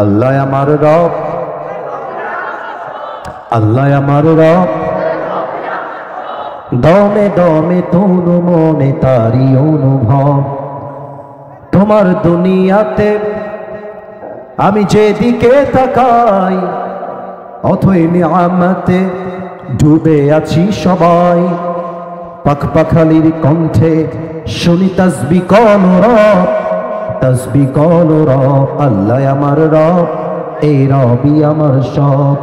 আল্লাহ আমার রব, আল্লাহ আমার রব, দমে দমে তনু মনে তারি অনুভব। তোমার দুনিয়াতে আমি যেদিকে তাকাই, অথই নিয়ামতে ডুবে আছি সবাই। পাখ পাখালির কণ্ঠে শুনি তাসবিহ কোন রব, তাসবিহ কোন রব। আল্লাহ আমার রব, এই রবই আমার সব।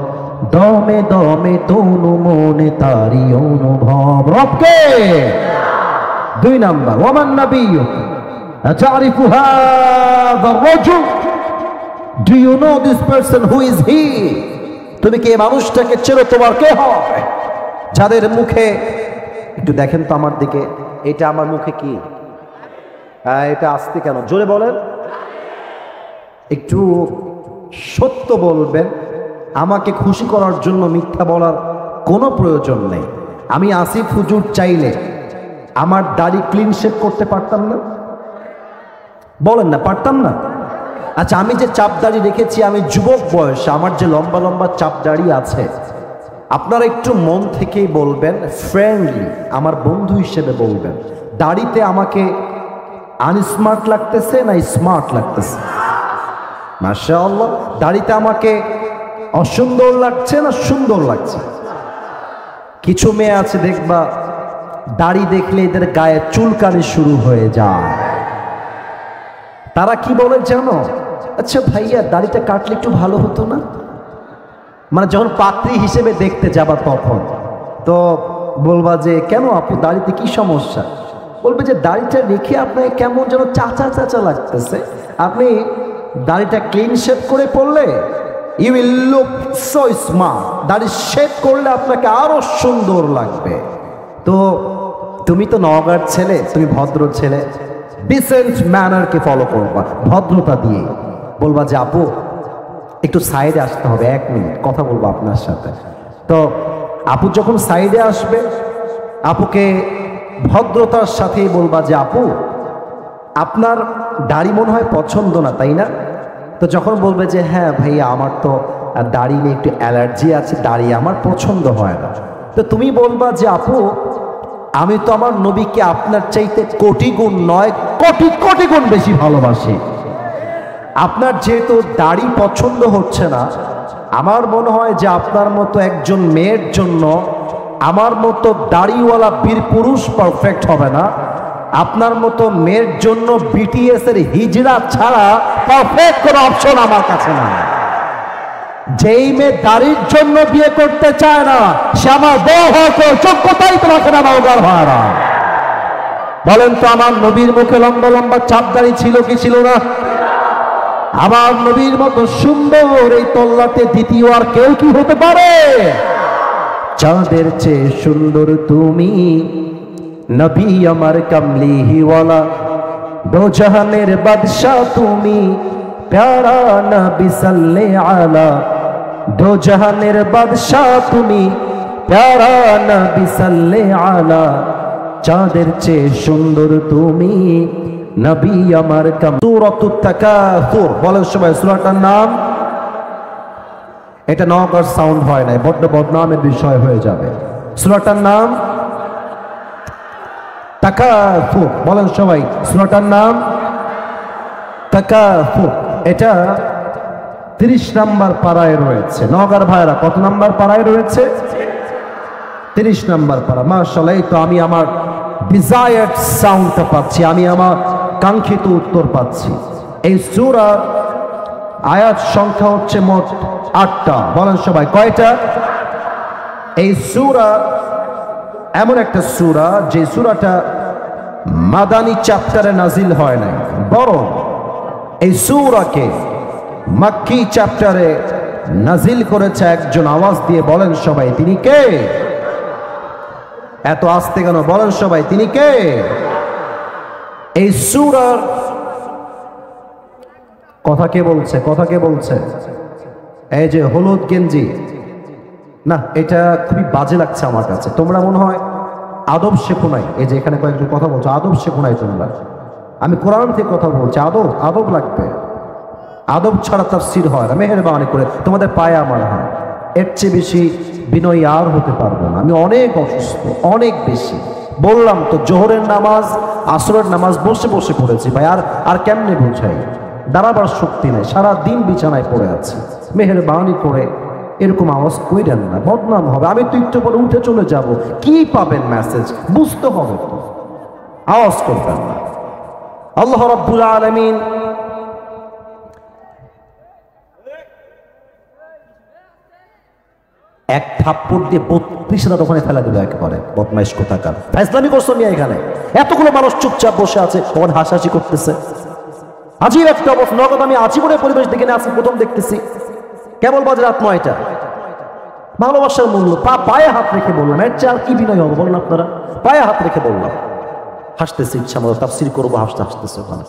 দমে দমে তনু মনে তারি অনুভব। রবকে দুই নাম্বার, ওমান নাবিয়্যুক আতারিফু হাযা রাজুল, do you know this person, who is he? তুমি কি এই মানুষটাকে চেনো? তোমার কে হয়? যাদের মুখে, একটু দেখেন তো আমার দিকে, এটা আমার মুখে কি? এটা আসতে কেন? জোরে বলেন, একটু সত্য বলবেন। আমাকে খুশি করার জন্য মিথ্যা বলার কোনো প্রয়োজন নেই। আমি আসিফ হুজুর চাইলে আমার দাড়ি ক্লিন শেভ করতে পারতাম না? বলেন না, পারতাম না? আচ্ছা, আমি যে চাপ দাড়ি রেখেছি, আমি যুবক বয়সে আমার যে লম্বা লম্বা চাপ দাড়ি আছে, আপনারা একটু মন থেকেই বলবেন, ফ্রেন্ডলি আমার বন্ধু হিসেবে বলবেন, দাড়িতে আমাকে আনস্মার্ট লাগতেছে না স্মার্ট লাগতেছে? মাশাআল্লাহ, দাড়িতে আমাকে অসুন্দর লাগছে না সুন্দর লাগছে? কিছু মেয়ে আছে দেখবা, দাড়ি দেখলে এদের গায়ে চুলকানি শুরু হয়ে যায়। তারা কি বলে জানো? আচ্ছা ভাইয়া, দাড়িটা কাটলে একটু ভালো হতো না? মানে যখন পাত্রী হিসেবে দেখতে যাবা তখন তো বলবা যে, কেন আপু দাড়িতে কি সমস্যা? বলবে যে, দাড়িটা রেখে আপনাকে কেমন যেন চাচা চাচা লাগতেছে, আপনি দাড়িটা ক্লিন শেভ করে পড়লে you will look so smart, দাড়ি শেভ করলে আপনাকে আরো সুন্দর লাগবে। তো তুমি তো নওগাঁর ছেলে, তুমি ভদ্র ছেলে, ডিসেন্ট ম্যানারকে ফলো করবা, ভদ্রতা দিয়ে বলবা যে, আপু একটু সাইডে আসতে হবে, 1 মিনিট কথা বলবো আপনার সাথে। তো আপু যখন সাইডে আসবে, আপুকে ভদ্রতার সাথেই বলবা যে, আপু আপনার দাড়ি মনে হয় পছন্দ না, তাই না? তো যখন বলবে যে, হ্যাঁ ভাইয়া আমার তো দাড়ি নিয়ে একটু অ্যালার্জি আছে, দাড়ি আমার পছন্দ হয় না, তো তুমি বলবা যে, আপু আমি তো আমার নবীকে আপনার চাইতে কোটি গুণ নয়, কোটি কোটি গুণ বেশি ভালোবাসি। আপনার যেহেতু দাড়ি পছন্দ হচ্ছে না, আমার মনে হয় যে আপনার মতো একজন মেয়ের জন্য আমার মতো দাড়িওয়ালা বীর পুরুষ পারফেক্ট হবে না। আপনার মতো মেয়ের জন্য বিটিএস এর হিজড়া ছাড়া পারফেক্ট কোনো অপশন আমার কাছে না। যেই মেয়ে দাড়ির জন্য বিয়ে করতে চায় না, সে আমার বউ হয়তো যোগ্যতাই তোমাকে না নওগাঁর ভাড়া। বলেন তো, আমার নবীর মুখে লম্বা লম্বা চাপ দাড়ি ছিল কি ছিল না? আমার নবীর মতো সুন্দর এই তল্লাতে দ্বিতীয় আর কেউ কি হতে পারে? চাঁদের চেয়ে সুন্দর তুমি, নবী আমার কামলিওয়ালা, দো জাহানের বাদশাহ তুমি, প্যারা নবী সাল্লে আলা, দো জাহানের বাদশাহ তুমি, প্যারা নবী সাল্লে আলা, চাঁদের চেয়ে সুন্দর তুমি, নবী আমার সূরাতুত তাকাসুর। বলেন সবাই সূরাটার নাম। এটা নওগাঁর সাউন্ড হয় নাই, বড্ড বদনামের বিষয় হয়ে যাবে। সূরাটার নাম তাকাসুর। বলেন সবাই সূরাটার নাম তাকাসুর। এটা 30 নম্বর পারায় রয়েছে। নওগাঁর ভাইরা কত নম্বর পারায় রয়েছে? 30 নম্বর পারা। মাশাআল্লাহ, এই তো আমি আমার ডিজায়ার্ড সাউন্ডটা পাচ্ছি, আমি আমার কাঙ্ক্ষিত উত্তর পাচ্ছি। এই সূরার আয়াত সংখ্যা হচ্ছে মোট 8টা। বলেন সবাই কয়টা? এই সূরা এমন একটা সূরা যে সূরাটা মাদানী চ্যাপ্টারে নাজিল হয় নাই, বরং এই সূরাকে মাক্কি চ্যাপ্টারে নাজিল করেছে একজন। আওয়াজ দিয়ে বলেন সবাই, তিনি কে? এত আস্তে কেন? বলেন সবাই, তিনি কে? এই সূরার কথা কে বলছে? কথা কে বলছে? এই যে হলুদ গেঞ্জি, না এটা খুবই বাজে লাগছে আমার কাছে। তোমরা মনে হয় আদব শেখো নাই। এই যে এখানে কয়েকজন কথা বলছো, আদব শেখো নাই তোমরা। আমি কোরআন থেকে কথা বলছি, আদব আদব লাগবে। আদব ছাড়া তাফসীর হয় না। মেহেরবানি করে তোমাদের পায়ে আমার হাত, এর চেয়ে বেশি বিনয়ী আর হতে পারবো না। আমি অনেক অসুস্থ, অনেক বেশি। বললাম তো জোহরের নামাজ আসরের নামাজ বসে বসে পড়েছি ভাই, আর কেমনে বোঝাই, দাঁড়াবার শক্তি নাই, সারা দিন বিছানায় পড়ে আছি। মেহেরবানি করে এরকম আওয়াজ কইরেন না, বদনাম হবে। আমি তো একটু পরে উঠে চলে যাব, কি পাবেন মেসেজ বুঝতে হবে তো, আওয়াজ করবেন না। আল্লাহ রাব্বুল আলামিন এক থাপ্পড় দিয়ে 32টা দোকানে ফেলা দিল একেবারে। বদমাইশ কোথাকার, ফাইজলামি করছো নিয়ে এখানে। এতগুলো মানুষ চুপচাপ বসে আছে, তখন হাসাহাসি করতেছে। আজীব একটা অবস্থা। নগদ আমি আজীবনের পরিবেশ দেখে নিয়ে আজকে প্রথম দেখতেছি। কেবল বাজে রাত 9টা। ভালোবাসার মূল্য পায়ে হাত রেখে বললাম, এর চেয়ে আর কি বিনয় হবে বলুন আপনারা? পায়ে হাত রেখে বললাম। হাসতেছে ইচ্ছা মতো, তাফসীর করবো, হাসতেছে ওখানে।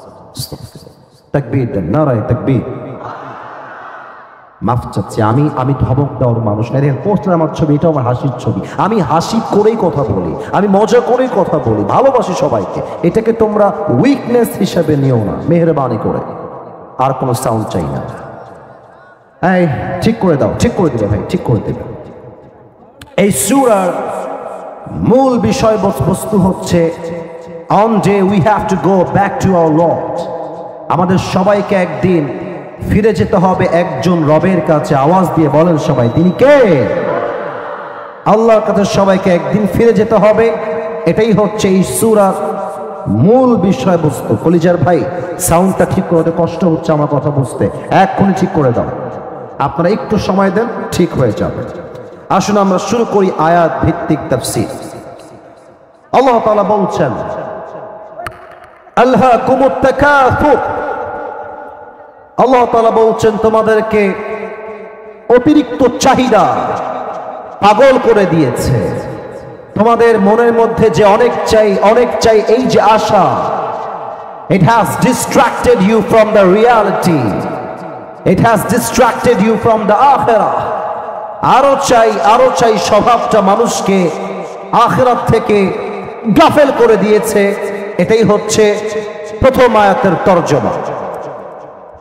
তাকবীর দেন, নারায়ে তাকবীর। মাফ চাচ্ছি, আমি ধমক দেওয়ার মানুষ না। এর পোস্টার আমার ছবি, এটা আমার হাসির ছবি। আমি হাসি করেই কথা বলি, আমি মজা করেই কথা বলি, ভালোবাসি সবাইকে। এটাকে তোমরা উইকনেস হিসেবে নিও না, মেহেরবানি করে। আর কোনো সাউন্ড চাই না। এই ঠিক করে দাও, ঠিক করে দিবে ভাই, ঠিক করে দিবে। এই সূরার মূল বিষয়বস্তু হচ্ছে on day we have to go back to our Lord. আমাদের সবাইকে একদিন ফিরে যেতে হবে একজন রবের কাছে। আওয়াজ দিয়ে বলেন সবাই, তিনি কে? আল্লাহর কাছে সবাইকে একদিন ফিরে যেতে হবে। এটাই হচ্ছে এই সূরার মূল বিষয়বস্তু। কলিজার ভাই, সাউন্ডটা ঠিক করতে কষ্ট হচ্ছে আমার কথা বুঝতে, এক্ষুনি ঠিক করে দাও। আপনারা একটু সময় দেন, ঠিক হয়ে যাবে। আসুন আমরা শুরু করি আয়াত ভিত্তিক তাফসীর। আল্লাহ তাআলা বলছেন, আলহাকুমুত তাকাসুর। আল্লাহ তাআলা বলছেন তোমাদেরকে অতিরিক্ত চাহিদা পাগল করে দিয়েছে। তোমাদের মনের মধ্যে যে অনেক চাই, এই যে আশা, it has distracted you from the reality, it has distracted you from the akhirah. আরো চাই স্বভাবটা মানুষকে আখিরাত থেকে গাফেল করে দিয়েছে। এটাই হচ্ছে প্রথম আয়াতের তরজমা।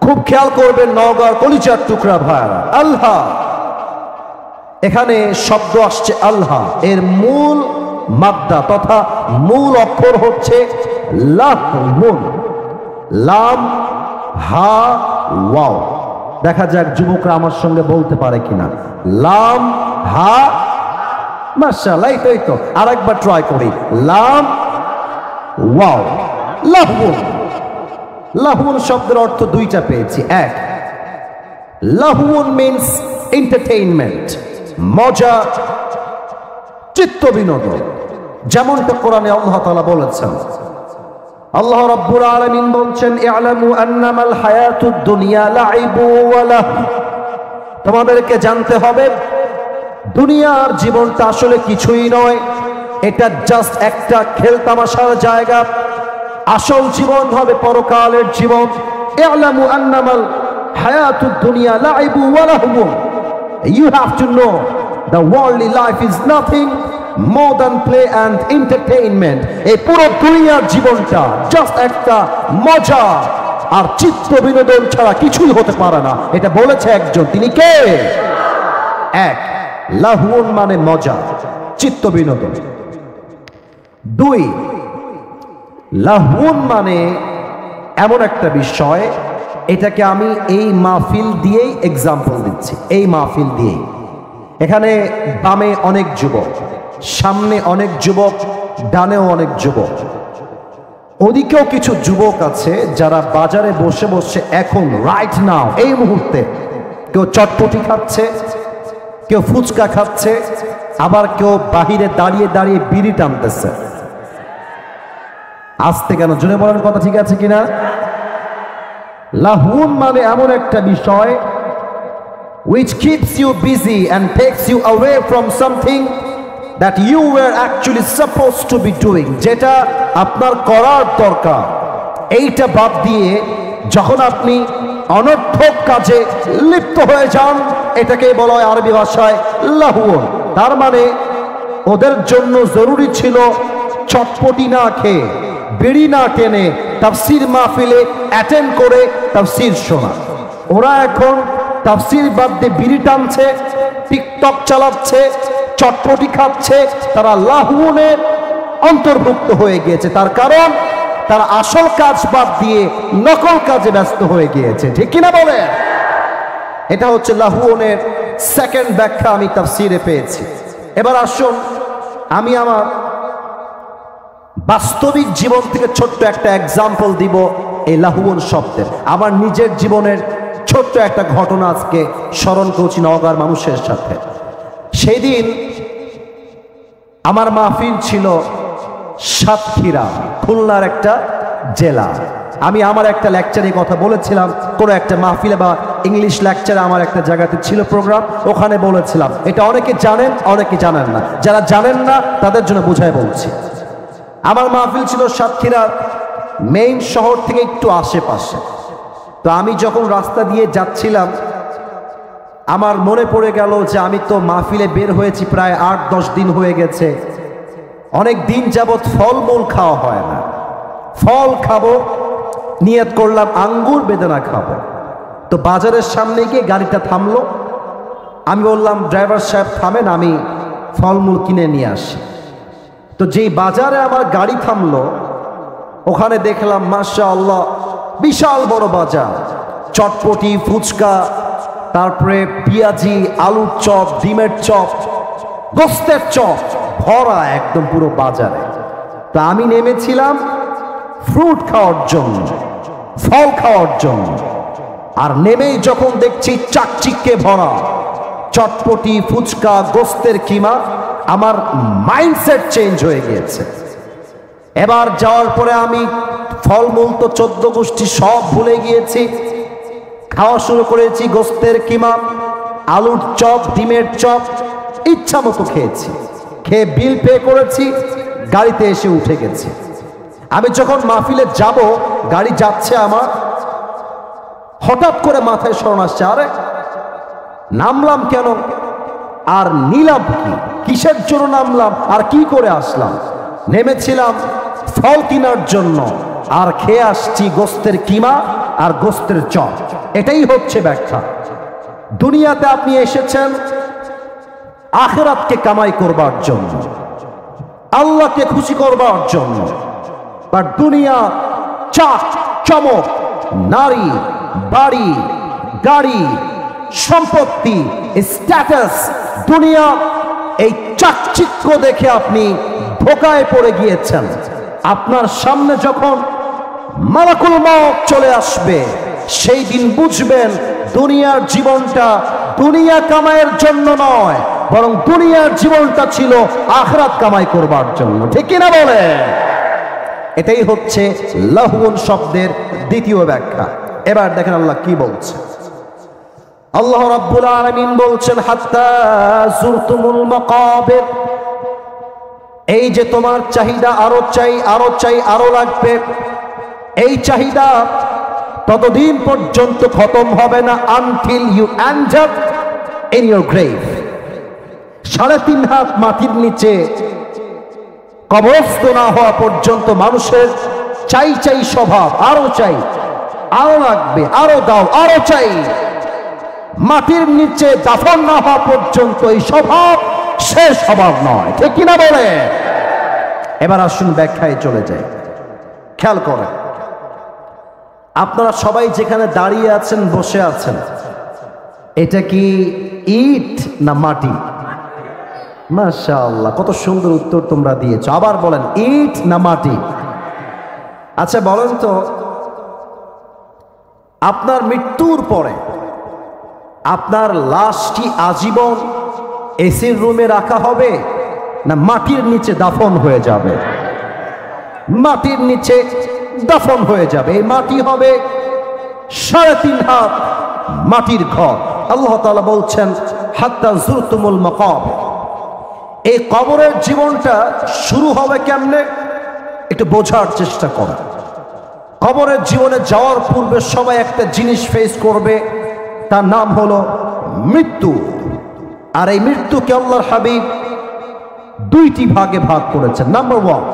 খুব খেয়াল করবেন নওগাঁর কলিজার টুকরা ভাইরা, আল্লাহ, এখানে শব্দ আসছে আল্লাহ, এর মূল মাদ্দা তথা মূল অক্ষর হচ্ছে লাহুন, লাম হা ওয়াও। দেখা যাক যুবকরা আমার সঙ্গে বলতে পারে কিনা। লাম হা, মাশাআল্লাহ, এই তো আরেকবার ট্রাই করি। লাম ওয়াও, লাহুন। লাহুন শব্দের অর্থ দুইটা পেয়েছি। এক, লাহুন মিন্স এন্টারটেইনমেন্ট, মজা, চিত্ত বিনোদন। যেমনটা কোরআনে আল্লাহ তাআলা বলেছেন। আল্লাহ রাব্বুল আলামিন বলছেন, ই'লামু আন্নামাল হায়াতুদ দুনিয়া লাইবু ওয়া লাহু। তোমাদেরকে জানতে হবে দুনিয়ার জীবনটা আসলে কিছুই নয়, এটা জাস্ট একটা খেলতামাশার জায়গা। আসল জীবন হবে পরকালের জীবন। ই'লামু আন্নামাল হায়াতুদ দুনিয়া লাইবু ওয়া লাহু। You have to know the worldly life is nothing more than play and entertainment. এই পুরো দুনিয়ার জীবনটা জাস্ট একটা মজা আর চিত্ত বিনোদন ছাড়া কিছুই হতে পারে না। এটা বলেছে একজন, তিনি কে? এক, লাহুন মানে মজা, চিত্ত বিনোদন। দুই, লাহুন মানে এমন একটা বিষয়, এটাকে আমি এই মাহফিল দিয়েই এক্সাম্পল দিচ্ছি। এই মাহফিল দিয়েই, এখানে বামে অনেক যুবক, সামনে অনেক যুবক, ডানেও অনেক যুবক, ওদিকেও কিছু যুবক আছে যারা বাজারে বসে বসে এখন রাইট নাও এই মুহূর্তে কেউ চটপটি খাচ্ছে, কেউ ফুচকা খাচ্ছে, আবার কেউ বাহিরে দাঁড়িয়ে দাঁড়িয়ে বিড়ি টানতেছে। আসতে কেন, জোরে বলার কথা ঠিক আছে কিনা? লাহুন মানে এমন একটা বিষয় which keeps you busy and takes you away from something that you were actually supposed to be doing, যেটা আপনার করার দরকার। এইটা বাদ দিয়ে যখন আপনি অনর্থক কাজে লিপ্ত হয়ে যান, এটাকে বলা হয় আরবি ভাষায় লাহুন। তার মানে ওদের জন্য জরুরি ছিল চটপটি না খেয়ে, বিড়ি না টেনে তাফসীর মাহফিলে অ্যাটেন্ড করে তাফসীর শোনা। ওরা এখন তাফসীর বাদ দিয়ে বিড়ি টানছে, টিকটক চালাচ্ছে, চটপটি খাচ্ছে, তারা লাহুনের অন্তর্ভুক্ত হয়ে গিয়েছে। তার কারণ তারা আসল কাজ বাদ দিয়ে নকল কাজে ব্যস্ত হয়ে গিয়েছে। ঠিক কিনা বলে? এটা হচ্ছে লাহুনের সেকেন্ড ব্যাখ্যা আমি তাফসীরে পেয়েছি। এবার আসুন আমি আমার বাস্তবিক জীবন থেকে ছোট্ট একটা এক্সাম্পল দিব এই লাহুন শব্দের। আমার নিজের জীবনের ছোট্ট একটা ঘটনা আজকে স্মরণ করছি নওগাঁর মানুষের সাথে। সেই দিন আমার মাহফিল ছিল সাতক্ষীরা, খুলনার একটা জেলা। আমি আমার একটা লেকচারে কথা বলেছিলাম, কোনো একটা মাহফিলে বা ইংলিশ লেকচারে আমার একটা জায়গাতে ছিল প্রোগ্রাম, ওখানে বলেছিলাম। এটা অনেকে জানেন, অনেকে জানেন না। যারা জানেন না তাদের জন্য বোঝায় বলছি। আমার মাহফিল ছিল সাতক্ষীরা মেইন শহর থেকে একটু আশেপাশে। তো আমি যখন রাস্তা দিয়ে যাচ্ছিলাম আমার মনে পড়ে গেল যে আমি তো মাহফিলে বের হয়েছি প্রায় 8-10 দিন হয়ে গেছে, অনেক দিন যাবৎ ফলমূল খাওয়া হয় না। ফল খাবো, নিয়ত করলাম আঙ্গুর বেদানা খাবো। তো বাজারের সামনে গিয়ে গাড়িটা থামলো। আমি বললাম ড্রাইভার সাহেব থামেন, আমি ফলমূল কিনে নিয়ে আসি। তো যেই বাজারে আমার গাড়ি থামলো ওখানে দেখলাম মাশাআল্লাহ বিশাল বড় বাজার, চটপটি, ফুচকা, তারপরে পেঁয়াজি, আলুর চপ, ডিমের চপ, গোস্তের চপ ভরা একদম পুরো বাজারে। তা আমি নেমেছিলাম ফ্রুট খাওয়ার জন্য, ফল খাওয়ার জন্য। আর নেমেই যখন দেখছি চাকচিক্যে ভরা চটপটি, ফুচকা, গোস্তের কিমা, আমার মাইন্ডসেট চেঞ্জ হয়ে গিয়েছে। এবার যাওয়ার পরে আমি ফলমূল তো 14 গোষ্ঠী সব ভুলে গিয়েছি। খাওয়া শুরু করেছি গোস্তের কিমা, আলুর চপ, ডিমের চপ, ইচ্ছা মতো খেয়েছি। খেয়ে বিল পে করেছি, গাড়িতে এসে উঠে গেছি। আমি যখন মাহফিলে যাব, গাড়ি যাচ্ছে আমার, হঠাৎ করে মাথায় স্মরণ আসছে, আরে নামলাম কেন আর নিলাম কি, কিসের জন্য নামলাম আর কি করে আসলাম? নেমেছিলাম ফল কেনার জন্য আর খেয়ে আসছি গোস্তের কিমা আর গোস্তের চপ। এটাই হচ্ছে ব্যাখ্যা। দুনিয়াতে আপনি এসেছেন আখিরাতকে কামাই করবার জন্য, আল্লাহকে খুশি করবার জন্য। বাট দুনিয়া চাক চমক, নারী, বাড়ি, গাড়ি, সম্পত্তি, স্ট্যাটাস, দুনিয়া, এই চাকচিক্য দেখে আপনি ধোঁকায় পড়ে গিয়েছেন। আপনার সামনে যখন মালাকুল মউত চলে আসবে সেই দিন বুঝবেন দুনিয়ার জীবনটা দুনিয়া কামাইয়ের জন্য নয়, বরং দুনিয়ার জীবনটা ছিল আখিরাত কামাই করবার জন্য। ঠিক কিনা বলে? এটাই হচ্ছে লাহুন শব্দের দ্বিতীয় ব্যাখ্যা। এবার দেখেন আল্লাহ কি বলছে। আল্লাহ রাব্বুল আলামিন বলছেন হাত্তা যুরতুমুল মাকাবির, এই যে তোমার চাহিদা আরো চাই, আরো চাই, আরো লাগবে, এই চাহিদা ততদিন পর্যন্ত খতম হবে না until you end up in your grave. 3.5 হাত মাটির নিচে কবরস্থ না হওয়া পর্যন্ত মানুষের চাই চাই স্বভাব, আরো চাই, আরো লাগবে, আরো দাও, আরো চাই। মাটির নিচে দাফন না হওয়া পর্যন্ত এই স্বভাব শেষ স্বভাব নয়। ঠিক কিনা বলে? এবার আসুন ব্যাখ্যায় চলে যাই। খেয়াল করেন, আপনারা সবাই যেখানে দাঁড়িয়ে আছেন, বসে আছেন, এটা কি ইট না মাটি? মাশাআল্লাহ, কত সুন্দর উত্তর তোমরা দিয়েছো। আবার বলেন, ইট না মাটি? আচ্ছা বলেন তো, আপনার মৃত্যুর পরে আপনার লাশটি আজীবন এসির রুমে রাখা হবে না মাটির নিচে দাফন হয়ে যাবে? মাটির নিচে দাফন হয়ে যাবে। এই মাটি হবে 3.5 হাত মাটির ঘর। আল্লাহ তাআলা বলছেন হাত্তা যুরতুমুল মাকাবির। এই কবরের জীবনটা শুরু হবে কেমনে একটু বোঝার চেষ্টা করেন। কবরের জীবনে যাওয়ার পূর্বে সবাই একটা জিনিস ফেস করবে, তার নাম হলো মৃত্যু। আর এই মৃত্যুকে আল্লাহর হাবিব 2টি ভাগে ভাগ করেছেন। Number 1,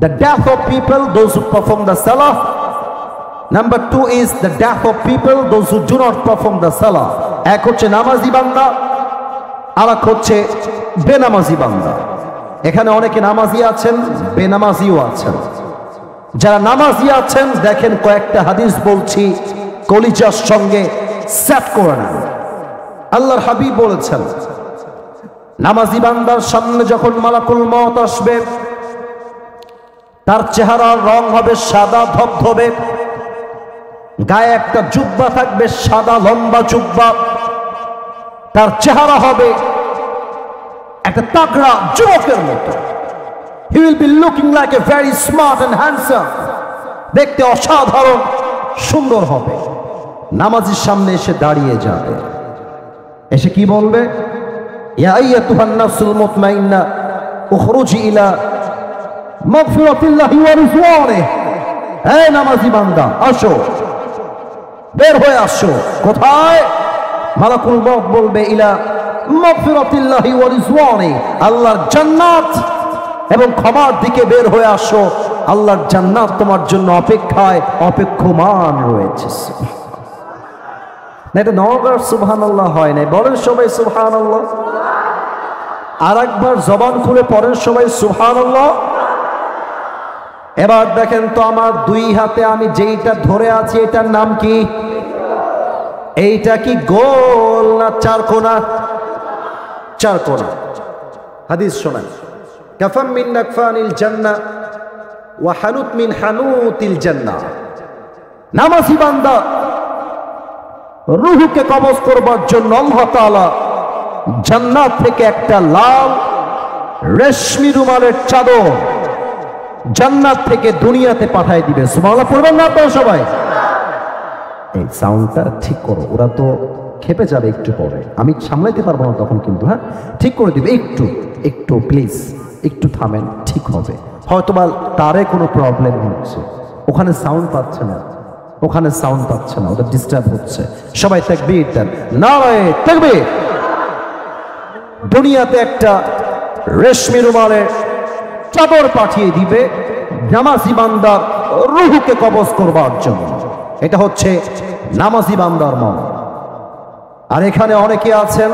the death of people, those who perform the salah. Number 2 is the death of people, those who do not perform the salah. এক হচ্ছে নামাজি বান্দা, আর এক হচ্ছে বেনামাজি বান্দা। এখানে অনেকে নামাজি আছেন, বেনামাজিও আছেন। যারা নামাজি আছেন দেখেন কয়েকটা হাদিস বলছি, কলিজার সঙ্গে সেট করে নেন। আল্লাহর হাবিব বলেছেন, নামাজি বান্দার সামনে যখন মালাকুল মউত আসবে, তার চেহারার রং হবে সাদা ধবধবে, গায়ে একটা জুব্বা থাকবে, সাদা লম্বা জুব্বা, তার চেহারা হবে একটা তাগড়া যুবকের মতো। He will be looking like a very smart and handsome, দেখতে অসাধারণ সুন্দর হবে। নামাজির সামনে এসে দাঁড়িয়ে যাবে, এসে কি বলবে? ইয়া আইয়াতুহান নাফসুল মুতমাইন্না উখরুজি ইলা মাগফিরাতিল্লাহি ওয়া রিজওয়ানিহি। হে নামাজি বান্দা, আসো, বের হয়ে আসো। কোথায়? মালাকুল মউত বলবে, ইলা মাগফিরাতিল্লাহি ওয়া রিজওয়ানিহি, আল্লাহর জান্নাত এবং ক্ষমার দিকে বের হয়ে আসো। আল্লাহর জান্নাত তোমার জন্য অপেক্ষায় অপেক্ষমান রয়েছে। না, এটা নওগাঁর সুবহানাল্লাহ হয় না, বলেন সবাই সুবহানাল্লাহ। আর একবার জবান খুলে পড়েন সবাই সুবহানাল্লাহ। এবার দেখেন তো, আমার দুই হাতে আমি যেইটা ধরে আছি এটার নাম কি? এইটা কি গোল না চারকোনা? চারকোনা। হাদিস শোনেন, কাফাম মিন নাকফানিল জান্নাহ ওয়া হানুত মিন হানুতিল জান্নাহ। নামাজি বান্দা রূহকে কবজ করবার জন্য আল্লাহ তাআলা জান্নাত থেকে একটা লাল রেশমি রুমালের চাদর জান্নাত থেকে দুনিয়াতে পাঠিয়ে দিবে। সুবহানাল্লাহ পড়বেন না আপনারা সবাই? এই সাউন্ডটা ঠিক করো, ওরা তো খেপে যাবে একটু পরে, আমি সামলাইতে পারবো না তখন কিন্তু। হ্যাঁ, ঠিক করে দিবে। একটু একটু প্লিজ, একটু থামেন, ঠিক হবে। হয়তোবা তারে কোনো প্রবলেম হচ্ছে, ওখানে সাউন্ড পাচ্ছে না, ওখানে সাউন্ড পাচ্ছে না, ওটা ডিস্টার্ব হচ্ছে। সবাই তাকবীর দেন, নারায়ে তাকবীর। দুনিয়াতে একটা রেশমি রুমালের চাদর পাঠিয়ে দিবে নামাজি বান্দার রূহকে কবজ করবার জন্য। এটা হচ্ছে নামাজি বান্দার মন। আর এখানে অনেকে আছেন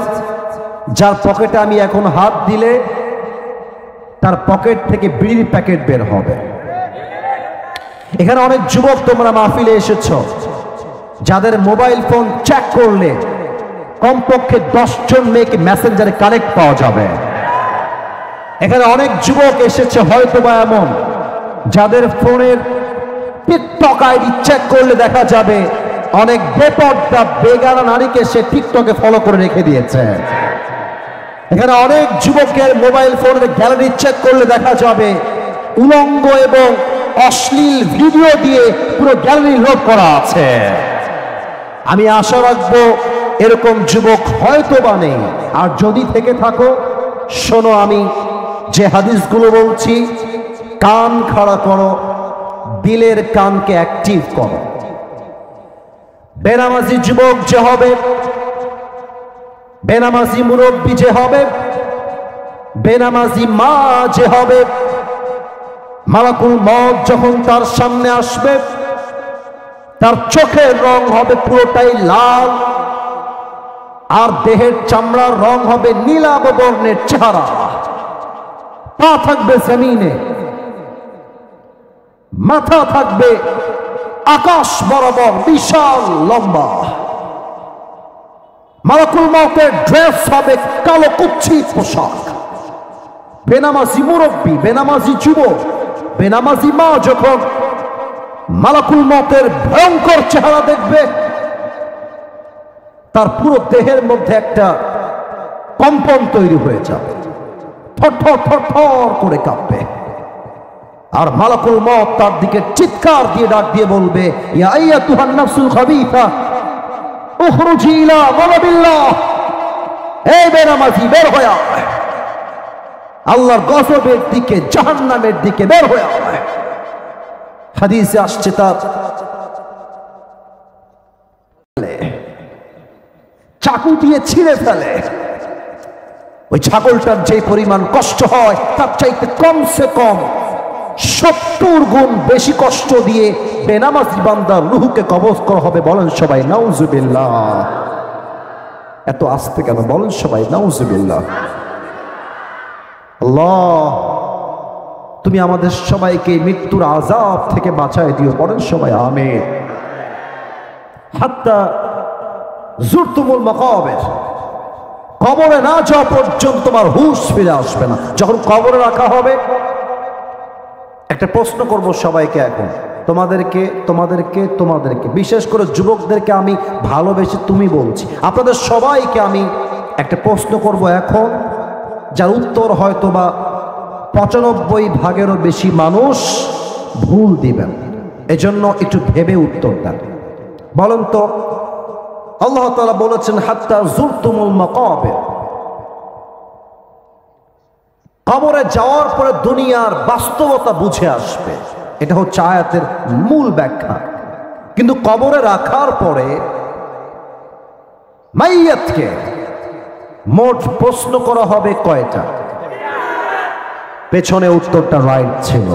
যার পকেটে আমি এখন হাত দিলে তার পকেট থেকে বিড়ির প্যাকেট বের হবে। এখানে অনেক যুবক তোমরা মাহফিলে এসেছো, যাদের মোবাইল ফোন চেক করলে কমপক্ষে 10 জন মেয়েকে মেসেঞ্জারে কানেক্ট পাওয়া যাবে। এখানে অনেক যুবক এসেছে হয়তোবা এমন, যাদের ফোনের টিকটক আইডি চেক করলে দেখা যাবে অনেক বেপর্দা বেগানা নারীকে সে টিকটকে ফলো করে রেখে দিয়েছে। এখানে অনেক যুবকের মোবাইল ফোনের গ্যালারি চেক করলে দেখা যাবে উলঙ্গ এবং অশ্লীল ভিডিও দিয়ে পুরো গ্যালারি লোড করা আছে। আমি আশা রাখবো এরকম যুবক হয়তোবা নেই, আর যদি থেকে থাকো শোনো, আমি যে হাদিসগুলো বলছি কান খাড়া করো, দিলের কানকে অ্যাক্টিভ করো। বেনামাজি যুবক যে হবে, বেনামাজি মুরব্বী যে হবে, বেনামাজি মা যে হবে, মালাকুল মউত যখন তার সামনে আসবে তার চোখের রং হবে পুরোটাই লাল, আর দেহের চামড়ার রং হবে নীলাভ বর্ণের চেহারা, পা থাকবে জমিনে, মাথা থাকবে আকাশ বরাবর বিশাল লম্বা। মালাকুল মউতের ড্রেস হবে কালো কুচ্ছিত পোশাক। বেনামাজি মুরব্বী, বেনামাজি যুবক, বেনামাজি মা যখন মালাকুল মউতের ভয়ঙ্কর চেহারা দেখবে, তার পুরো দেহের মধ্যে একটা কম্পন তৈরি হয়ে যাবে, থরথর থরথর করে কাঁপবে। আর মালাকুল মউত তার দিকে চিৎকার দিয়ে ডাক দিয়ে বলবে, ইয়া আইয়াতুহান নাফসুল খাবিসা উখরুজি ইলা গাযাবিল্লাহ। এই বেনামাজি, বের হয়ে আয়, আল্লাহর গজবের দিকে, জাহান্নামের দিকে বের হয়ে আয়। হাদিসে আসছে তার চাকু দিয়ে ছিঁড়ে ফেলে। ওই ছাগলটার যে পরিমাণ কষ্ট হয় তার চাইতে কমসে কম 70 গুণ বেশি কষ্ট দিয়ে বেনামাজি বান্দার রূহকে কবজ করা হবে। বলেন সবাই নাউজুবিল্লাহ। এত আস্তে কেন? বলেন সবাই নাউজুবিল্লাহ। আল্লাহ, তুমি আমাদের সবাইকে মৃত্যুর আযাব থেকে বাঁচায় দিও। বলেন সবাই আমিন। হাত্তা যুরতুমুল মাকাবির, কবরে না যাওয়া পর্যন্ত তোমার হুঁশ ফিরে আসবে না। যখন কবরে রাখা হবে, একটা প্রশ্ন করব সবাইকে এখন, তোমাদেরকে বিশেষ করে যুবকদেরকে আমি ভালোবেসে তুমি বলছি, আপনাদের সবাইকে আমি একটা প্রশ্ন করব এখন, যার উত্তর হয়তো বা 95% বেশি মানুষ ভুল দিবেন। এজন্য একটু ভেবে উত্তর দেন। বলেন তো, আল্লাহ তাআলা বলেছেন হাত্তা যুরতুমুল মাকাবির, কবরে যাওয়ার পরে দুনিয়ার বাস্তবতা বুঝে আসবে। এটা হচ্ছে আয়াতের মূল ব্যাখ্যা। কিন্তু কবরে রাখার পরে মাইয়াতকে মোট প্রশ্ন করা হবে কয়টা? পেছনে উত্তরটা রাইট ছিল,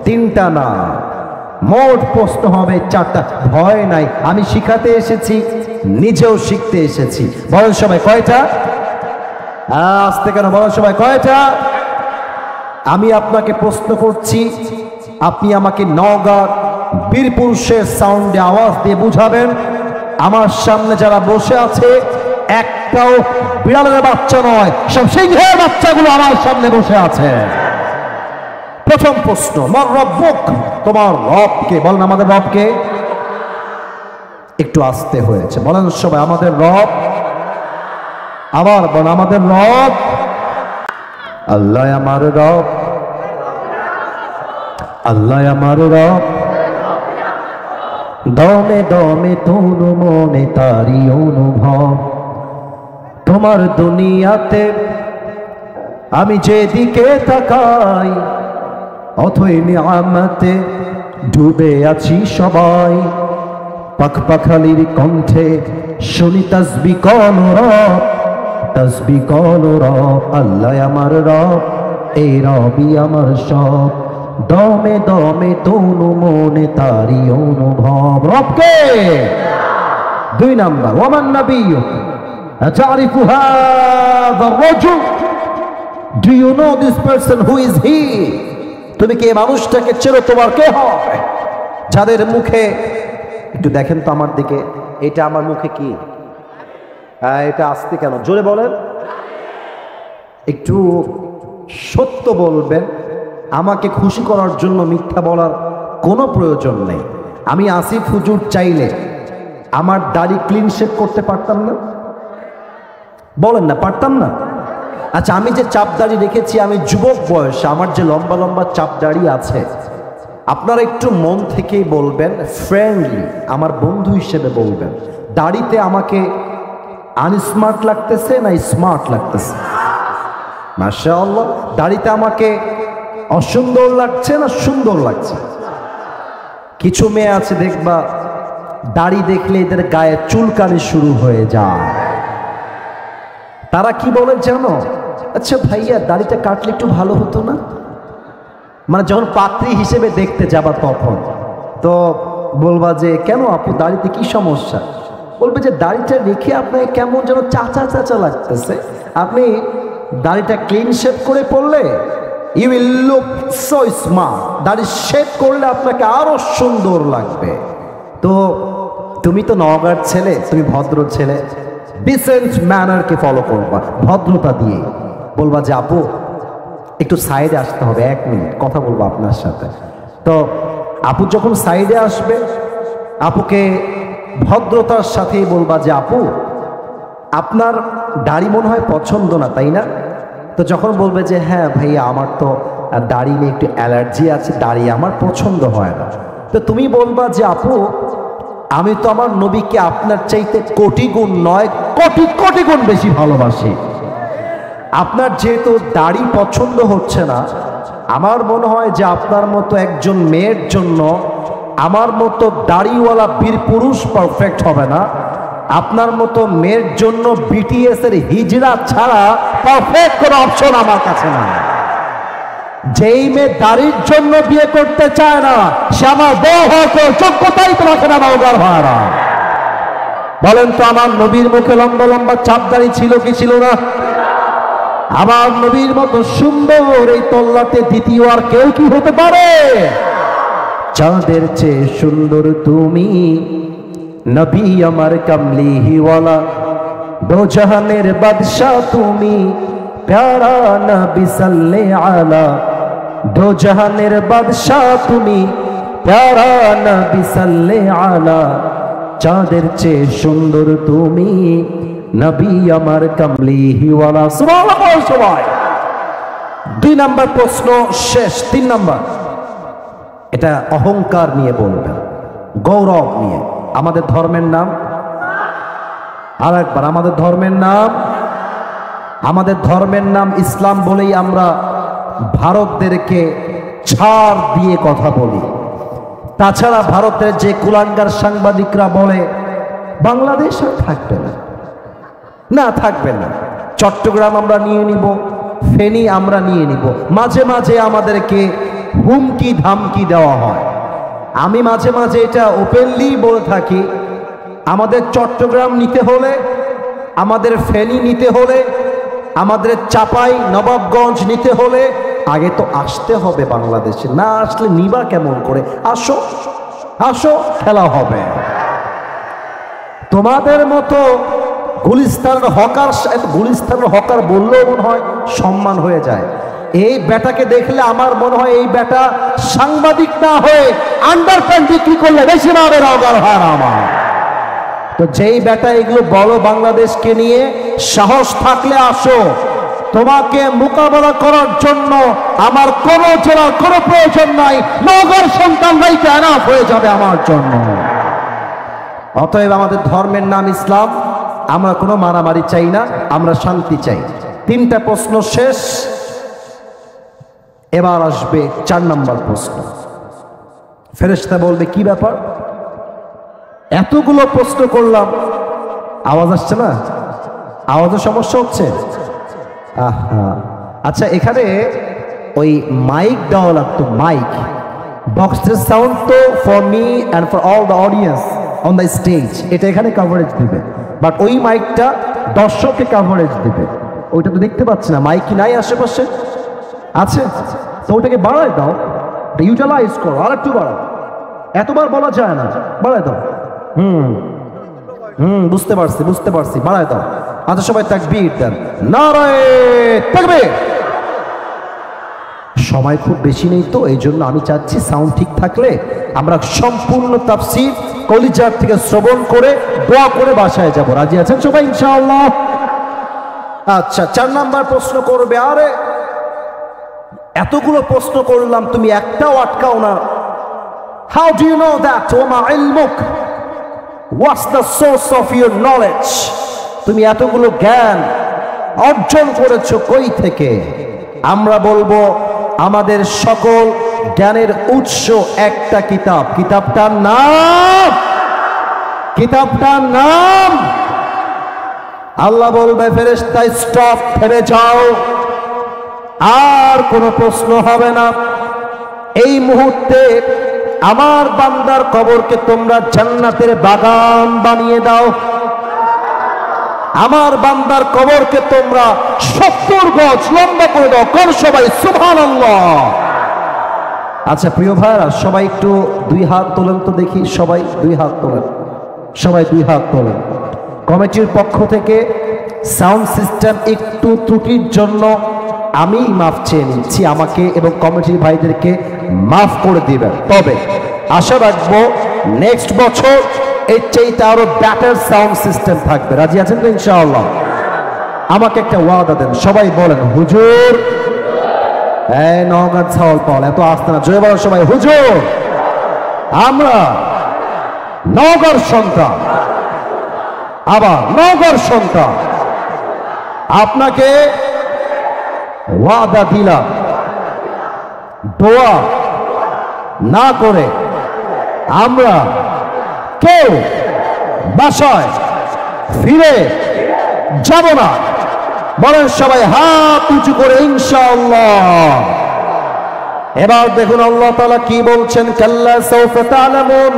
3টা না, মোট প্রশ্ন হবে 4টা। ভয় নাই, আমি শিখাতে এসেছি, নিজেও শিখতে এসেছি। বলেন সবাই কয়টা? আস্তে কেন? বলেন সবাই কয়টা? আমি আপনাকে প্রশ্ন করছি, আপনি আমাকে নওগাঁ বীরপুরুষের সাউন্ডে আওয়াজ দিয়ে বুঝাবেন। আমার সামনে যারা বসে আছে একটাও বিড়ালের বাচ্চা নয়, সব সিংহের বাচ্চাগুলো আমার সামনে বসে আছে। প্রথম প্রশ্ন, মার রব্বুক, তোমার রবকে? বলেন আমাদের রবকে। একটু আস্তে হয়েছে, বলেন সবাই আমাদের রব। আবার বলেন আমাদের রব। আল্লাহ আমার রব, আল্লাহ আমার রব, দমে দমে তনু মনে তারি অনুভব। তোমার দুনিয়াতে আমি যেদিকে তাকাই, অথই নিয়ামতে ডুবে আছি সবাই। পাখ পাখালির কণ্ঠে শুনি তাসবিহ কোন রব, তাসবিহ কোন রব। আল্লাহ আমার রব, এই রবই আমার সব। দমে দমে তনু মনে তারি অনুভব। রবকে। 2 নাম্বার, ওয়ামান নাবিয়্যুক আতারিফু হাযা রাজুল, do you know this person, who is he? তুমি কি এই মানুষটাকে চেনো? তোমার কে হবে? যাদের মুখে, একটু দেখেন তো আমার দিকে, এটা আমার মুখে কি? এটা আসতে কেন? জোরে বলেন। একটু সত্য বলবেন। আমাকে খুশি করার জন্য মিথ্যা বলার কোনো প্রয়োজন নেই। আমি আসিফ হুজুর চাইলে আমার দাড়ি ক্লিন শেভ করতে পারতাম না? বলেন না, পারতাম না? আচ্ছা, আমি যে চাপ দাড়ি রেখেছি, আমি যুবক বয়সে আমার যে লম্বা লম্বা চাপ দাড়ি আছে, আপনারা একটু মন থেকেই বলবেন, ফ্রেন্ডলি আমার বন্ধু হিসেবে বলবেন, দাড়িতে আমাকে আনস্মার্ট লাগতেছে না স্মার্ট লাগতেছে? মাশাআল্লাহ। দাড়িতে আমাকে অসুন্দর লাগছে না সুন্দর লাগছে? কিছু মেয়ে আছে দেখবা, দাড়ি দেখলে এদের গায়ে চুলকানি শুরু হয়ে যায়। তারা কি বলে জানো? আচ্ছা ভাইয়া, দাড়িটা কাটলে একটু ভালো হতো না? মানে যখন পাত্রী হিসেবে দেখতে যাবা তখন তো বলবা যে, কেন আপু দাড়িতে কি সমস্যা? বলবে যে দাড়িটা রেখে আপনাকে কেমন যেন চাচা চাচা লাগতেছে, আপনি দাড়িটা ক্লিন শেভ করে পড়লে you will look so smart, দাড়ি শেভ করলে আপনাকে আরো সুন্দর লাগবে। তো তুমি তো নওগাঁর ছেলে, তুমি ভদ্র ছেলে, ডিসেন্ট ম্যানারকে ফলো করবা, ভদ্রতা দিয়ে বলবা যে আপু একটু সাইডে আসতে হবে, 1 মিনিট কথা বলবো আপনার সাথে। তো আপু যখন সাইডে আসবে, আপুকে ভদ্রতার সাথেই বলবা যে আপু আপনার দাড়ি মনে হয় পছন্দ না, তাই না? তো যখন বলবে যে হ্যাঁ ভাইয়া আমার তো দাড়ি নিয়ে একটু অ্যালার্জি আছে, দাড়ি আমার পছন্দ হয় না, তো তুমি বলবা যে আপু আমি তো আমার নবীকে আপনার চাইতে কোটি গুণ নয়, কোটি কোটি গুণ বেশি ভালোবাসি। আপনার যেহেতু দাড়ি পছন্দ হচ্ছে না, আমার মনে হয় যে আপনার মতো একজন মেয়ের জন্য আমার মতো দাড়িওয়ালা বীর পুরুষ পারফেক্ট হবে না। আপনার মতো মেয়ের জন্য বিটিএস এর হিজড়া ছাড়া পারফেক্ট কোনো অপশন আমার কাছে না। যেই মেয়ে দাড়ির জন্য বিয়ে করতে চায় না সে আমার বউ হওয়ার যোগ্যতাই তোমাকে না নওগাঁর ভাড়া। বলেন তো আমার নবীর মুখে লম্বা লম্বা চাপ দাড়ি ছিল কি ছিল না? আমার নবীর মতো সুন্দর এই তল্লাতে দ্বিতীয় আর কেউ কি হতে পারে? চাঁদের চেয়ে সুন্দর তুমি, নবী আমার কামলিওয়ালা, দো জাহানের বাদশাহ তুমি, প্যারা নবী সাল্লে আলা, দো জাহানের বাদশাহ তুমি, প্যারা নবী সাল্লে আলা, চাঁদের চেয়ে সুন্দর তুমি, নবী আমার কামলিওয়ালা। সুবহানাল্লাহ। সবাই 2 নাম্বার প্রশ্ন শেষ। 3 নাম্বার, এটা অহংকার নিয়ে বলবেন, গৌরব নিয়ে। আমাদের ধর্মের নাম আর একবার, আমাদের ধর্মের নাম, আমাদের ধর্মের নাম ইসলাম বলেই আমরা ভারতদেরকে ছাড় দিয়ে কথা বলি। তাছাড়া ভারতের যে কুলাঙ্গার সাংবাদিকরা বলে বাংলাদেশ আর থাকবে না, না থাকবে না, চট্টগ্রাম আমরা নিয়ে নিব, ফেনী আমরা নিয়ে নিব। মাঝে মাঝে আমাদেরকে হুমকি ধামকি দেওয়া হয়। আমি মাঝে মাঝে এটা ওপেনলি বলে থাকি, আমাদের চট্টগ্রাম নিতে হলে, আমাদের ফেনী নিতে হলে, আমাদের চাপাই নবাবগঞ্জ নিতে হলে আগে তো আসতে হবে বাংলাদেশে। না আসলে নিবা কেমন করে? আসো আসো, খেলা হবে। তোমাদের মতো গুলিস্তানের হকার, গুলিস্তানের হকার বললেও মনে হয় সম্মান হয়ে যায়। এই বেটাকে দেখলে আমার মনে হয় এই বেটা সাংবাদিক না হয়ে আন্ডারপ্যান্ট বিক্রি করলে বেশি পাবে নওগাঁর ভাড়া আমার। তো যেই বেটা এগুলো বলো বাংলাদেশকে নিয়ে, সাহস থাকলে আসো। তোমাকে মোকাবেলা করার জন্য আমার কোনো জেলার কোনো প্রয়োজন নাই, নওগাঁর সন্তানরাই এনাফ হয়ে যাবে আমার জন্য। অতএব আমাদের ধর্মের নাম ইসলাম, আমরা কোনো মারামারি চাই না, আমরা শান্তি চাই। 3টা প্রশ্ন শেষ। এবার আসবে 4 নাম্বার প্রশ্ন। ফেরেশতা বলবে কি ব্যাপার, এতগুলো প্রশ্ন করলাম, আওয়াজ আসছে না? আওয়াজের সমস্যা হচ্ছে? আহা, আচ্ছা এখানে ওই মাইক দেওয়া লাগতো, মাইক বক্সের সাউন্ড তো for me and for all the audience on the stage, এটা এখানে কভারেজ দিবে, বাট ওই মাইকটা দর্শককে কভারেজ দিবে। ওইটা তো দেখতে পাচ্ছি না, মাইক কি নাই আশেপাশে? আছে তো ওটাকে বাড়ায় দাও, ইউটিলাইজ করো, আর একটু বাড়াও। এতবার বলা যায় না, বাড়ায় দাও। বুঝতে পারছি বুঝতে পারছি, বাড়ায় দাও। আচ্ছা সবাই তাকবীর দেন, নারায়ে তাকবীর। সময় খুব বেশি নেই তো এই জন্য আমি চাচ্ছি সাউন্ড ঠিক থাকলে আমরা সম্পূর্ণ তাফসীর কলিজার থেকে শ্রবণ করে দোয়া করে বাসায় যাব। রাজি আছেন সবাই ইনশাআল্লাহ? আচ্ছা 4 নাম্বার প্রশ্ন করবে। আরে এতগুলো প্রশ্ন করলাম, তুমি একটাও আটকাও না। How do you know that? ওমা ইলমুক, what's the source of your knowledge? তুমি এতগুলো জ্ঞান অর্জন করেছো কই থেকে? আমরা বলবো আমাদের সকল জ্ঞানের উৎস একটা কিতাব। কিতাবটার নাম, কিতাবটার নাম, আল্লাহ বলবে ফেরেশতা স্টপ, থেমে যাও, আর কোনো প্রশ্ন হবে না। এই মুহূর্তে আমার বান্দার কবরকে তোমরা জান্নাতের বাগান বানিয়ে দাও। আমার বান্দার কবরকে তোমরা 70 গজ লম্বা করে দাও। কোন সবাই সুবহানাল্লাহ। আচ্ছা প্রিয় ভাইরা, সবাই একটু 2 হাত তোলেন তো দেখি, সবাই 2 হাত তোলেন, সবাই 2 হাত তোলেন। কমিটির পক্ষ থেকে সাউন্ড সিস্টেম একটু ত্রুটির জন্য আমি মাফ চেয়ে নিচ্ছি, আমাকে এবং কমিটির ভাইদেরকে মাফ করে দিবেন। তবে আশা রাখবো নেক্সট বছর এর চাইতে আরো বেটার সাউন্ড সিস্টেম থাকবে। রাজি আছেন তো ইনশাআল্লাহ? আমাকে একটা ওয়াদা দেন, সবাই বলেন হুজুর। এই নওগাঁ ছাওয়াল পাল এত আসতে না, জয় বলো সবাই হুজুর। আমরা নওগাঁর সন্তান, আবার নওগাঁর সন্তান, আপনাকে ওয়াদা দিলাম দোয়া না করে আমরা কেউ বাসায় ফিরে যাব না। বলেন সবাই হাত উঁচু করে ইনশাআল্লাহ। এবার দেখুন আল্লাহ তাআলা কি বলছেন, কাল্লা সাউফা তা'লামুন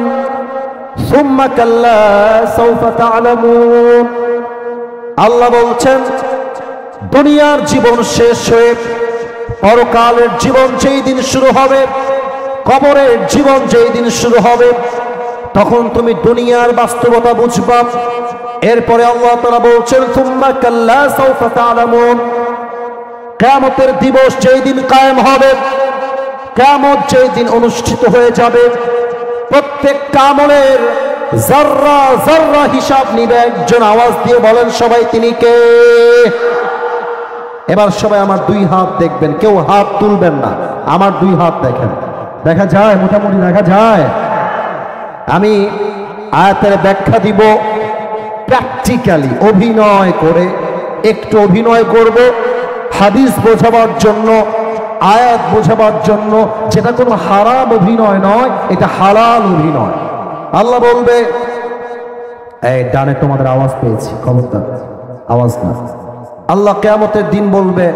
সুম্মা কাল্লা সাউফা তা'লামুন। আল্লাহ বলছেন দুনিয়ার জীবন শেষ হয়ে পরকালের জীবন যেই দিন শুরু হবে, কবরের জীবন যেই দিন শুরু হবে, তখন তুমি দুনিয়ার বাস্তবতা বুঝবা। এরপরে আল্লাহ তাআলা বলছেন সুম্মা কাল্লা সাউফা তা'লামুন, কিয়ামতের দিবস যেই দিন কায়েম হবে, কিয়ামত যেই দিন অনুষ্ঠিত হয়ে যাবে, প্রত্যেক আমলের যাররা যাররা হিসাব নিবে একজন। আওয়াজ দিয়ে বলেন সবাই তিনি কে? এবার সবাই আমার দুই হাত দেখবেন, কেউ হাত তুলবেন না, আমার দুই হাত দেখেন। দেখা যায়? মোটামুটি দেখা যায়। আমি আয়াতের ব্যাখ্যা দিব প্র্যাকটিক্যালি, অভিনয় করে, একটু অভিনয় করব হাদিস বোঝাবার জন্য, আয়াত বোঝাবার জন্য। যেটা কোনো হারাম অভিনয় নয়, এটা হালাল অভিনয়। আল্লাহ বলবে, এই ডানে তোমাদের আওয়াজ পেয়েছি, খবরদার আওয়াজ না। আল্লাহ কিয়ামতের দিন বলবে,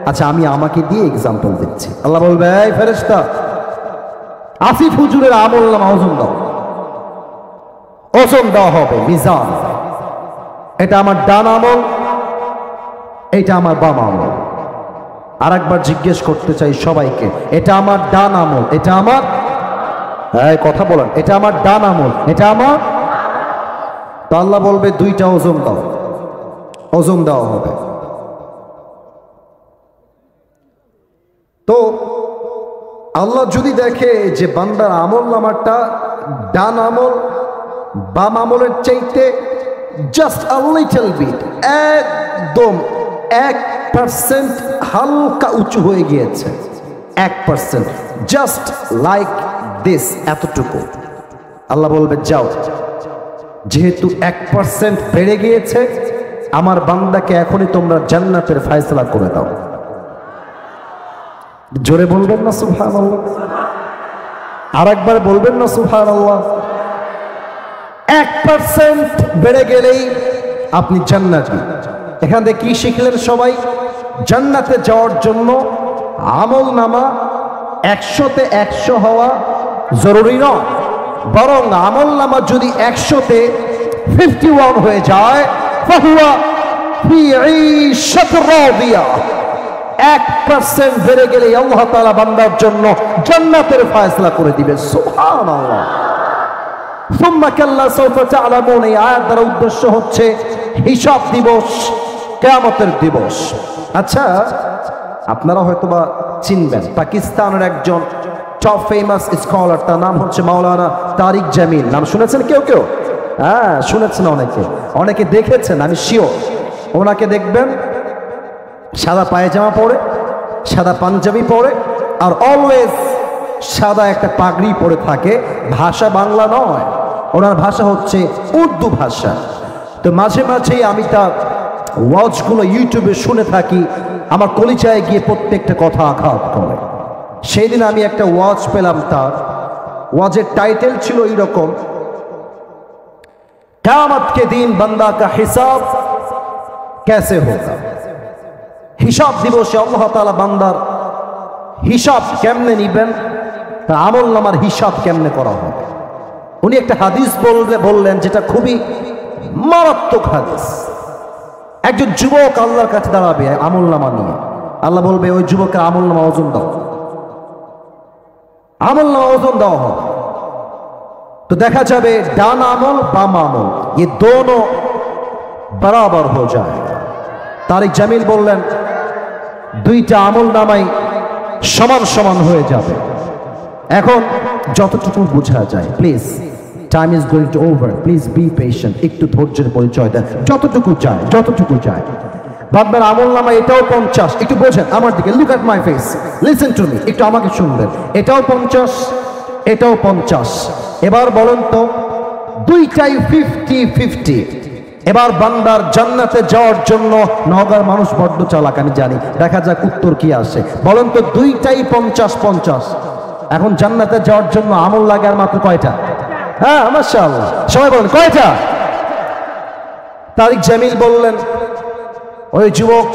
আচ্ছা আমি আমাকে দিয়ে এক্সাম্পল দিচ্ছি। আল্লাহ বলবে, এই ফেরেশতা, আসিফ হুজুরের আমল নামা ওজন দাও। ওজন দেওয়া হবে, মিজান। এটা আমার ডান আমল, এটা আমার বাম আমল। আর একবার জিজ্ঞেস করতে চাই সবাইকে, এটা আমার ডান আমল, এটা আমার, হ্যাঁ কথা বলেন, এটা আমার ডান আমল, এটা আমার। তো আল্লাহ বলবে দুইটা ওজন দাও, ওজন দেওয়া হবে। তো আল্লাহ যদি দেখে যে বান্দার আমল নামাটা ডান আমল বাম আমলের চাইতে জাস্ট আ লিটল বিট, একদম 1% হালকা উঁচু হয়ে গিয়েছে, 1%, জাস্ট লাইক দিস, এতটুকু, আল্লাহ বলবে যাও, যেহেতু 1% বেড়ে গিয়েছে, আমার বান্দাকে এখনই তোমরা জান্নাতের ফয়সালা করে দাও। জোরে বলবেন না সুবহানাল্লাহ? আর একবার বলবেন না সুবহানাল্লাহ? 1% বেড়ে গেলেই আপনি জান্নাতি। এখান থেকে কি শিখলেন সবাই? জান্নাতে যাওয়ার জন্য আমল নামা 100তে 100 হওয়া জরুরি নয়, বরং আমল নামা যদি 100তে 51 হয়ে যায়, ফাহুয়া ফি ঈশাতির রাদিয়া, 1% বেড়ে গেলে আল্লাহ তাআলা বান্দার জন্য জান্নাতের ফয়সালা করে দিবে। সুবহানাল্লাহ। সুম্মা কাল্লা সাউফা তা'লামুন, এই আয়াত দ্বারা উদ্দেশ্য হচ্ছে হিসাব দিবস, কিয়ামতের দিবস। আচ্ছা, আপনারা হয়তোবা চিনবেন, পাকিস্তানের একজন টপ ফেমাস স্কলার, তার নাম হচ্ছে মাওলানা তারিক জামিল। নাম শুনেছেন কেউ কেউ? হ্যাঁ শুনেছেন, অনেকে, অনেকে দেখেছেন, আমি শিওর। ওনাকে দেখবেন সাদা পায়জামা পরে, সাদা পাঞ্জাবি পরে, আর অলওয়েজ সাদা একটা পাগড়ি পরে থাকে। ভাষা বাংলা নয়, ওনার ভাষা হচ্ছে উর্দু ভাষা। তো মাঝে মাঝেই আমি তার ওয়াজগুলো ইউটিউবে শুনে থাকি, আমার কলিজায় গিয়ে প্রত্যেকটা কথা আঘাত করে। সেই দিন আমি একটা ওয়াজ পেলাম, তার ওয়াজের টাইটেল ছিল এইরকম, কিয়ামত কে দিন বান্দা কা হিসাব कैसे होगा। হিসাব দিবসে আল্লাহ তাআলা বান্দার হিসাব কেমনে নিবেন, তার আমল নামার হিসাব কেমনে করা হবে। উনি একটা হাদিস বললেন যেটা খুবই মারাত্মক হাদিস। একজন যুবক আল্লাহর কাছে দাঁড়াবে আমল নামা নিয়ে, আল্লাহ বলবে ওই যুবকের আমল নামা ওজন দাও, আমল নামা ওজন দেওয়া হবে। তো দেখা যাবে ডান আমল বাম আমল ये दोनों बराबर हो जाए। তারিক জামিল বললেন দুইটা আমল নামাই সমান সমান হয়ে যাবে। এখন যতটুকু বোঝা যায়, please time is going to over, please be patient, একটু ধৈর্যের পরিচয় দেন। যতটুকু যায়, যতটুকু যায়। ভাববেন আমল নামা এটাও 50, একটু বোঝেন আমার দিকে, look at my face, listen to me, একটু আমাকে শুনবেন। এটাও 50, এটাও 50। এবার বলেন তো দুইটাই 50-50। এবার বান্দার জান্নাতে যাওয়ার জন্য, নওগাঁর মানুষ বড্ড চালাক আমি জানি, দেখা যাক উত্তর কি আসে। বলেন তো দুইটাই 50-50। এখন জান্নাতে যাওয়ার জন্য আমল লাগে আর মাত্র কয়টা? হ্যাঁ মাশাআল্লাহ, সবাই বলেন কয়টা? তারিক জামিল বললেন, ওই যুবক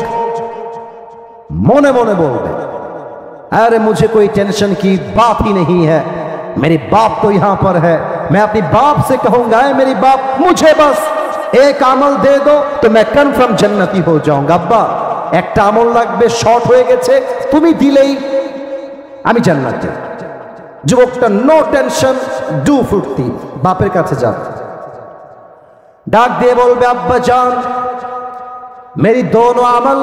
মনে মনে বলবে अरे मुझे कोई टेंशन की बात ही नहीं है, मेरे बाप तो यहां पर है। मैं अपनी बाप से कहूंगा, मेरी बाप मुझे बस एक আমল दे दो तो मैं कन्फार्म जन्नती हो जाऊंगा। अब्बा একটা আমল লাগবে, শর্ট হয়ে গেছে, তুমি দিলেই আমি জান্নাতে। যুবকটা নো টেনশন, ডু ফুর্তি, বাপের কাছে যাবে, डाक दिए बोलबे अब्बा जान मेरी दोनों अमल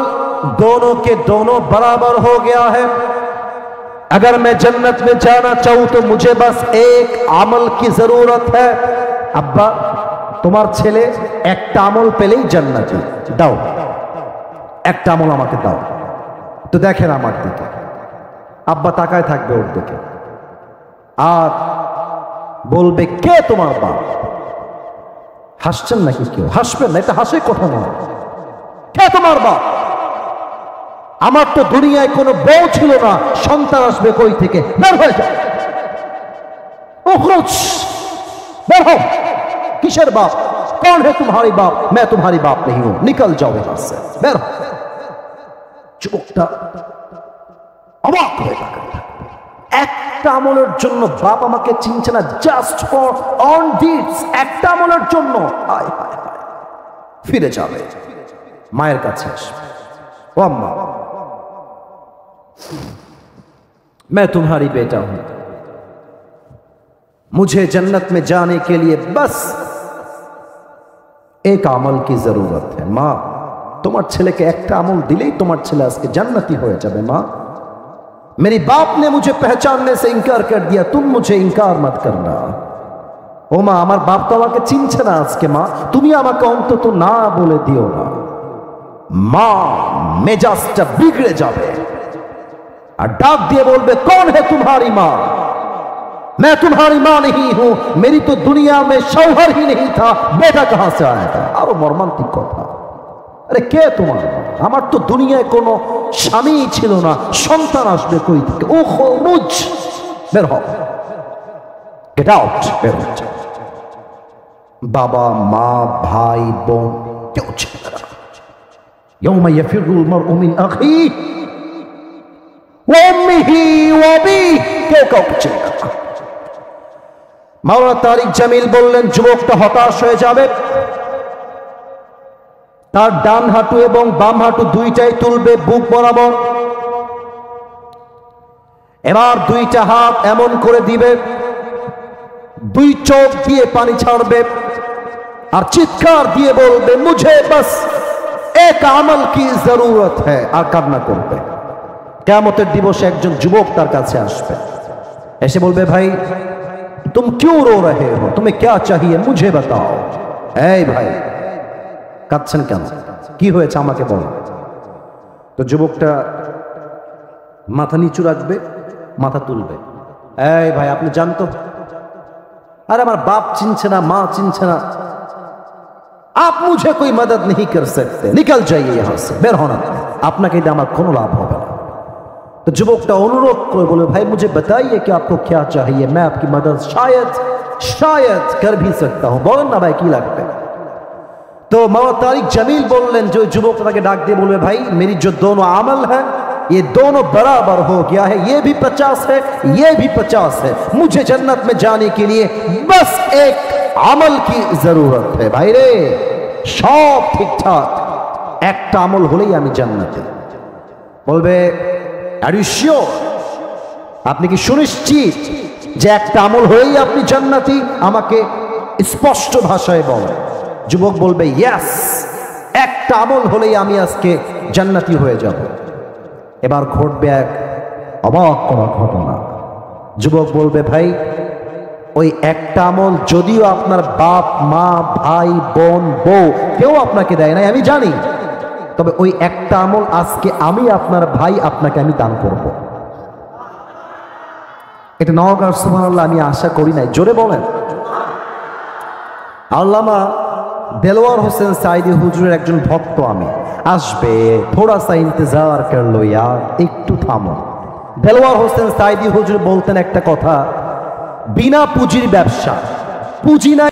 दोनों के दोनों बराबर हो गया है, अगर मैं जन्नत में जाना चाहूं तो मुझे बस एक अमल की जरूरत है। अब्बा तुम्हार छेले एक আমল পেলেই জান্নাতি, দাও একটা আমল আমাকে দাও। তো দেখেন আমার দিকে, আব্বা তাকায় থাকবে ওর দিকে আর বলবে কে তোমার বাপ? হাসছেন নাকি? কেউ হাসবেন না, এটা হাসে কথা নয়। কে তোমার বাপ? আমার তো দুনিয়ায় কোনো বউ ছিল না, সন্তান আসবে কই থেকে? বের হয়ে যাও, উখরুজ, বের হও। কিসের বাপ? कौन है तुम्हारी बाप? मैं तुम्हारी बाप नहीं हूं, निकल जाओ यहां से, बेर। যুবকটা অবাক হয়ে থাকে, একটা আমলের জন্য বাপ আমাকে চিনছে না, জাস্ট ফর অন দিস একটা আমলের জন্য। হায় হায় হায়, ফিরে যাবে, মায়ের কাছে আসবে, ও আম্মা मैं तुम्हारी बेटा हूं, मुझे जन्नत में जाने के लिए बस एक আমল की जरूरत है। मां তোমার ছেলেকে একটা আমল দিলেই তোমার ছেলে আজকে জান্নাতি হয়ে যাবে। मां मेरी बाप ने मुझे पहचानने से इनकार कर दिया, तुम मुझे इनकार मत करना। ও মা, আমার বাপ তো আমাকে চিনছে না আজকে, মা তুমি আমাকে অন্তত না বলে দিও না। মা মেজাজটা বিগড়ে যাবে और डाक दिए बोलबे कौन है तुम्हारी मां? मैं तुम्हारी मां नहीं हूं, मेरी तो दुनिया में शौहर ही नहीं था, बेटा कहां से आया था? আরো মর্মান্তিক কথা, আরে কে তোমার মা? আমার তো দুনিয়ায় কোনো স্বামী ছিল না, সন্তান আসবে কই থেকে? ও খুরুজ, বের হও, গেট আউট, বের হও। বাবা মা ভাই বোন কেউ ছিল না। ইয়াউমা ইয়াফিরুল মারউ মিন আখিহি মাওলানা তারিক জামিল বললেন, যুবকটা হতাশ হয়ে যাবে, তার ডান হাঁটু এবং বাম হাঁটু দুইটাই তুলবে বুক বরাবর, এবার দুইটা হাত এমন করে দিবে, দুই চোখ দিয়ে পানি ছাড়বে আর চিৎকার দিয়ে বলবে মুঝে বাস এক আমল কি জরুরত হ্যায়, আর কান্না করবে। কিয়ামতের দিবসে একজন যুবক তার কাছে আসবে, এসে বলবে ভাই तुम क्यों रो रहे हो, तुम्हें क्या चाहिए मुझे बताओ। এই ভাই কাঁদছেন কেন, কি হয়েছে আমাকে বলো। তো যুবকটা মাথা নিচু রাখবে, মাথা তুলবে, এই ভাই আপনি জানতো, अरे আমার बाप চিনছে না, মা চিনছে না, आप मुझे कोई मदद नहीं कर सकते, निकल जाइए यहां से, বের হন, আপনাকে দিয়ে আমার কোনো লাভ হবে না। तो যুবকটা অনুরোধ করে বলে ভাই मुझे बताइए कि आपको क्या चाहिए, मैं आपकी मदद शायद कर भी सकता हूं, বলেন না ভাই কি লাগবে। तो मौलाना तारिक जमील बोलें, जो युवक के डाक दिए बोले भाई मेरी जो दोनों अमल है ये दोनों बराबर हो गया है, ये भी 50 है ये भी 50 है, मुझे जन्नत में जाने के लिए बस एक अमल की जरूरत है। भाई रे सब ठीक ठाक, एक अमल होलेই আমি জান্নাতে। বলবে আর ইউ শিওর, আপনি কি সুনিশ্চিত যে একটা আমল হলেই আপনি জান্নাতি? আমাকে স্পষ্ট ভাষায় বলেন। যুবক বলবে ইয়েস, একটা আমল হলেই আমি আজকে জান্নাতি হয়ে যাব। এবার ঘটবে এক অবাক করা ঘটনা। যুবক বলবে ভাই ওই একটা আমল যদিও আপনার বাপ মা ভাই বোন বউ কেউ আপনাকে দেয় নাই আমি জানি, তবে ওই একটা আমল আজকে আমি আপনার ভাই আপনাকে আমি দান করব। এটা নওগাঁর সুবহানাল্লাহ আমি আশা করি নাই, জোরে বলেন। আল্লামা দেলোয়ার হোসেন সাইদি হুজুরের একজন ভক্ত আমি, আসবে, থোড়া সা ইন্তজার করলো ইয়ার, একটু থামো। দেলোয়ার হোসেন সাইদি হুজুর বলতেন একটা কথা, বিনা পুঁজির ব্যবসা, পুঁজি না